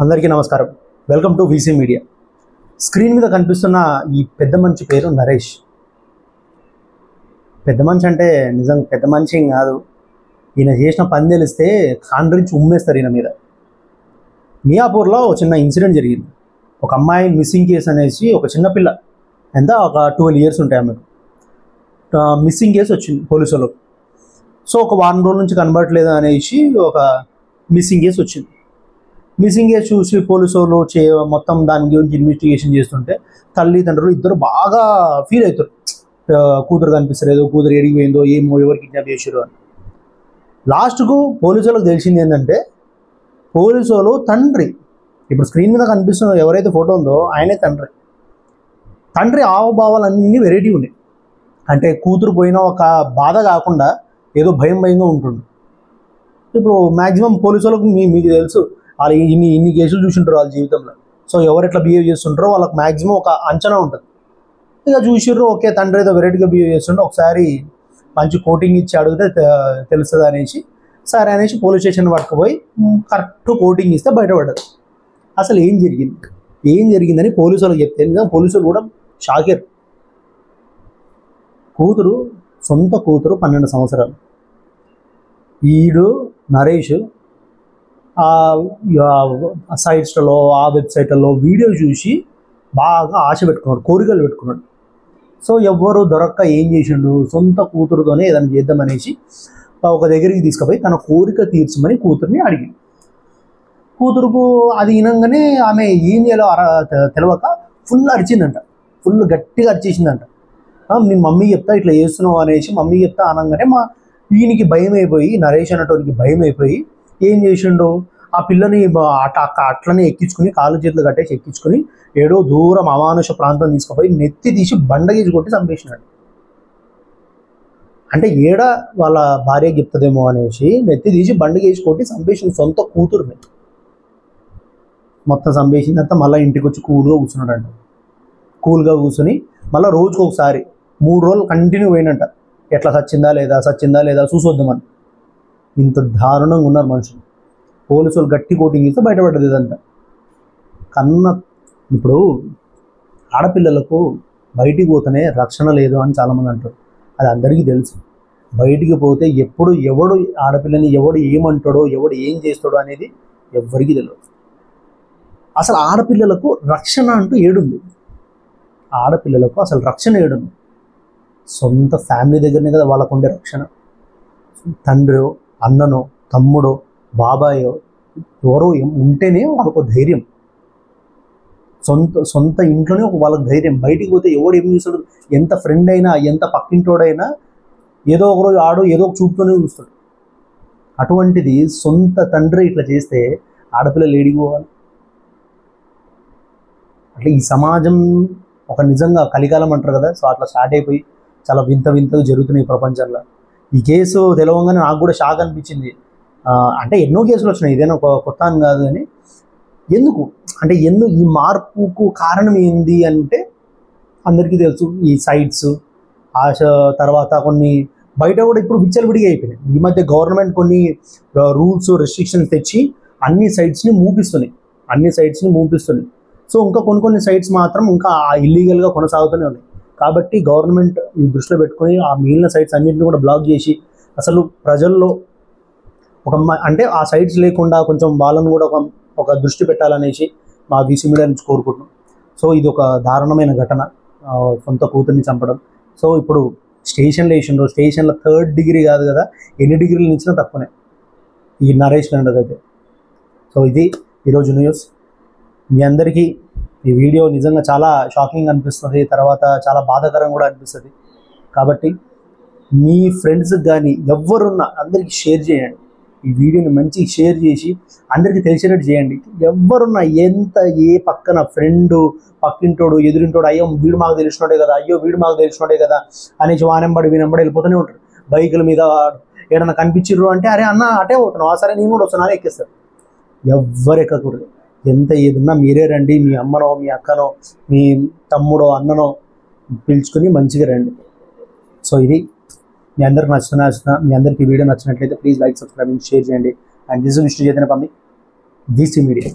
అందరికీ నమస్కారం. Welcome to VC media. Screen మీద కనిపిస్తున్న ఈ పెద్ద మనిషి పేరు నరేష్. పెద్ద మనిషి అంటే నిజంగా పెద్ద మనిషి ఏం కాదు. ఈయన చేసిన పని తెలిస్తే కాండ్రించి ఉమ్మేస్తారు ఈయన మీద. మియాపూర్లో ఒక చిన్న ఇన్సిడెంట్ జరిగింది. ఒక అమ్మాయి మిస్సింగ్ కేసు అనేసి ఒక చిన్నపిల్ల ఒక 12 years ఉంటాయి ఆమెకు. మిస్సింగ్ కేసు వచ్చింది పోలీసు వాళ్ళకు. సో ఒక వారం రోజుల నుంచి కనబడట్లేదు అనేసి ఒక మిస్సింగ్ కేసు వచ్చింది. మిస్సింగ్ కేసు చూసి పోలీసు వాళ్ళు మొత్తం దాని గురించి ఇన్వెస్టిగేషన్ చేస్తుంటే తల్లిదండ్రులు ఇద్దరు బాగా ఫీల్ అవుతారు. కూతురు కనిపిస్తలేదు, కూతురు ఎడిగిపోయిందో ఏమో, ఎవరు కిడ్నాప్ చేసారు అని. లాస్ట్కు పోలీసు వాళ్ళకి తెలిసింది ఏంటంటే పోలీసు వాళ్ళు తండ్రి, ఇప్పుడు స్క్రీన్ మీద కనిపిస్తున్న ఎవరైతే ఫోటో ఉందో ఆయనే తండ్రి హావభావాలన్నీ వెరైటీ ఉన్నాయి. అంటే కూతురు పోయిన ఒక బాధ కాకుండా ఏదో భయంగా ఉంటుంది. ఇప్పుడు మ్యాక్సిమం పోలీసు వాళ్ళకు మీకు తెలుసు, వాళ్ళు ఇన్ని కేసులు చూసింటారు వాళ్ళ జీవితంలో. సో ఎవరు ఎట్లా బిహేవ్ చేస్తుంటారో వాళ్ళకి మ్యాక్సిమం ఒక అంచనా ఉంటుంది. ఇక చూసిర్రు, ఓకే తండ్రి ఏదో వెరైటీగా బిహేవ్ చేస్తుంటే ఒకసారి మంచి కోటింగ్ ఇచ్చి అడిగితే తెలుస్తుంది అనేసి సరే అనేసి పోలీస్ స్టేషన్ పట్టుకుపోయి కరెక్ట్ కోటింగ్ ఇస్తే బయటపడ్డది. అసలు ఏం జరిగిందని పోలీసు వాళ్ళకి చెప్తే నిజంగా పోలీసులు కూడా షాకేర్. సొంత కూతురు 12 సంవత్సరాలు. ఈడు నరేష్ సైట్స్లో ఆ వెబ్సైట్లలో వీడియో చూసి బాగా ఆశ పెట్టుకున్నాడు, కోరికలు పెట్టుకున్నాడు. సో ఎవ్వరు దొరక్క ఏం చేసిండు, సొంత కూతురుతోనే ఏదైనా చేద్దామనేసి ఒక దగ్గరికి తీసుకుపోయి తన కోరిక తీర్చమని కూతుర్ని అడిగింది. కూతురుకు అది వినంగానే ఆమె ఏం చేయాలో తెలవక ఫుల్ అరిచిందంట, ఫుల్ గట్టిగా అరిచేసిందంట. నేను మమ్మీ చెప్తా ఇట్లా చేస్తున్నావు అనేసి మమ్మీ చెప్తా అనగానే ఈయనకి భయం అయిపోయి, నరేష్ అనేటోడికి భయం అయిపోయి ఏం చేసిండు, ఆ పిల్లని అట్లనే ఎక్కించుకుని కాళ్ళు చేతులు కట్టేసి ఎక్కించుకుని ఏడో దూరం అమానుష ప్రాంతం తీసుకుపోయి నెత్తి తీసి బండగీసి కొట్టి చంపేసినాడు. అంటే వాళ్ళ భార్య చెప్తుందేమో అనేసి నెత్తి తీసి బండగేసి కొట్టి చంపేసింది సొంత కూతురుని. మొత్తం చంపేసిందంతా మళ్ళీ ఇంటికి వచ్చి కూల్గా కూర్చుని మళ్ళీ రోజుకు ఒకసారి 3 రోజులు కంటిన్యూ పోయినంట. ఎట్లా సచ్చిందా లేదా చూసొద్దామని. ఇంత దారుణంగా ఉన్నారు మనుషులు. పోలీసులు గట్టి కోటింగ్ ఇస్తే బయటపడ్డది ఇదంతా. ఇప్పుడు ఆడపిల్లలకు బయటికి పోతేనే రక్షణ లేదు అని చాలామంది అంటారు. అది అందరికీ తెలుసు. బయటికి పోతే ఎవడు ఆడపిల్లని ఎవడు ఏమంటాడో, ఎవడు ఏం చేస్తాడో అనేది ఎవ్వరికీ తెలియదు. అసలు ఆడపిల్లలకు రక్షణ అంటూ ఏడుంది? ఆడపిల్లలకు అసలు రక్షణ ఏడుంది? సొంత ఫ్యామిలీ దగ్గరనే కదా వాళ్ళకు ఉండే రక్షణ. తండ్రో, అన్ననో, తమ్ముడో, బాబాయో ఎవరో ఉంటేనే వాళ్ళకు ధైర్యం. సొంత ఇంట్లోనే వాళ్ళకి ధైర్యం. బయటికి పోతే ఎవడు ఏం చూస్తాడు, ఎంత ఫ్రెండ్ అయినా, ఎంత పక్కింటోడైనా ఏదో ఒకరోజు ఏదో ఒక చూపుతోనే చూస్తాడు. అటువంటిది సొంత తండ్రి ఇట్లా చేస్తే ఆడపిల్లలు ఏడిపోవాలి. అట్లా ఈ సమాజం ఒక నిజంగా కలికాలం అంటారు కదా, సో అట్లా స్టార్ట్ అయిపోయి చాలా వింతగా జరుగుతున్నాయి ప్రపంచంలో. ఈ కేసు తెలవంగానే నాకు కూడా షాక్ అనిపించింది. అంటే ఎన్నో కేసులు వచ్చినాయి, ఇదేనా కొత్త అని కాదు. కానీ ఎందుకు ఈ మార్పుకు కారణం ఏంది అంటే అందరికీ తెలుసు. ఈ సైట్స్ తర్వాత కొన్ని బయట కూడా ఇప్పుడు విచ్చలవిడిగా అయిపోయినాయి. ఈ మధ్య గవర్నమెంట్ కొన్ని రూల్స్ రెస్ట్రిక్షన్స్ తెచ్చి అన్ని సైట్స్ని మూపిస్తున్నాయి. సో ఇంకా కొన్ని సైట్స్ మాత్రం ఇంకా ఇల్లీగల్గా కొనసాగుతూనే ఉన్నాయి. కాబట్టి గవర్నమెంట్ ఈ దృష్టిలో పెట్టుకొని ఆ మిగిలిన సైట్స్ అన్నింటినీ కూడా బ్లాక్ చేసి అసలు ప్రజల్లో అంటే ఆ సైట్స్ లేకుండా కొంచెం వాళ్ళను కూడా ఒక దృష్టి పెట్టాలనేసి మా వీసీ మీడియా నుంచి కోరుకుంటున్నాం. సో ఇది ఒక దారుణమైన ఘటన, సొంత కూతుర్ని చంపడం. సో ఇప్పుడు స్టేషన్లో 3rd degree కాదు కదా, ఎన్ని డిగ్రీలు ఇచ్చినా తక్కువనే ఈ నరేష్ అయితే. సో ఇది ఈరోజు న్యూస్. మీ అందరికీ ఈ వీడియో నిజంగా చాలా షాకింగ్ అనిపిస్తుంది, తర్వాత చాలా బాధాకరంగా కూడా అనిపిస్తుంది. కాబట్టి మీ ఫ్రెండ్స్కి కానీ ఎవరున్నా అందరికీ షేర్ చేయండి. ఈ వీడియోని మంచిగా షేర్ చేసి అందరికీ తెలిసేటట్టు చేయండి. ఎవరున్నా ఏ పక్కన ఫ్రెండు, పక్కింటోడు, ఎదురింటోడు, అయ్యో వీడు మాకు తెలిసినోడే కదా అనేసి వానెంబడి వెళ్ళిపోతూనే ఉంటారు. బైకుల మీద ఏదైనా కనిపించిర్రు అంటే అరే అన్న అటే పోతున్నావు, సరే నేను కూడా వస్తున్నా ఎక్కిస్తారు. ఎవ్వరు ఎక్కకూడదు. ఎంత ఏదున్నా మీరే రండి, మీ అమ్మనో, మీ అక్కనో, మీ తమ్ముడో, అన్ననో పిలుచుకొని మంచిగా రండి. సో ఇది మీ అందరికి మీ అందరికీ వీడియో నచ్చినట్లయితే ప్లీజ్ లైక్, సబ్స్క్రైబ్, షేర్ చేయండి. అండ్ దిస్ విష్ణు చైతన్య పంపి వీసీ మీడియా.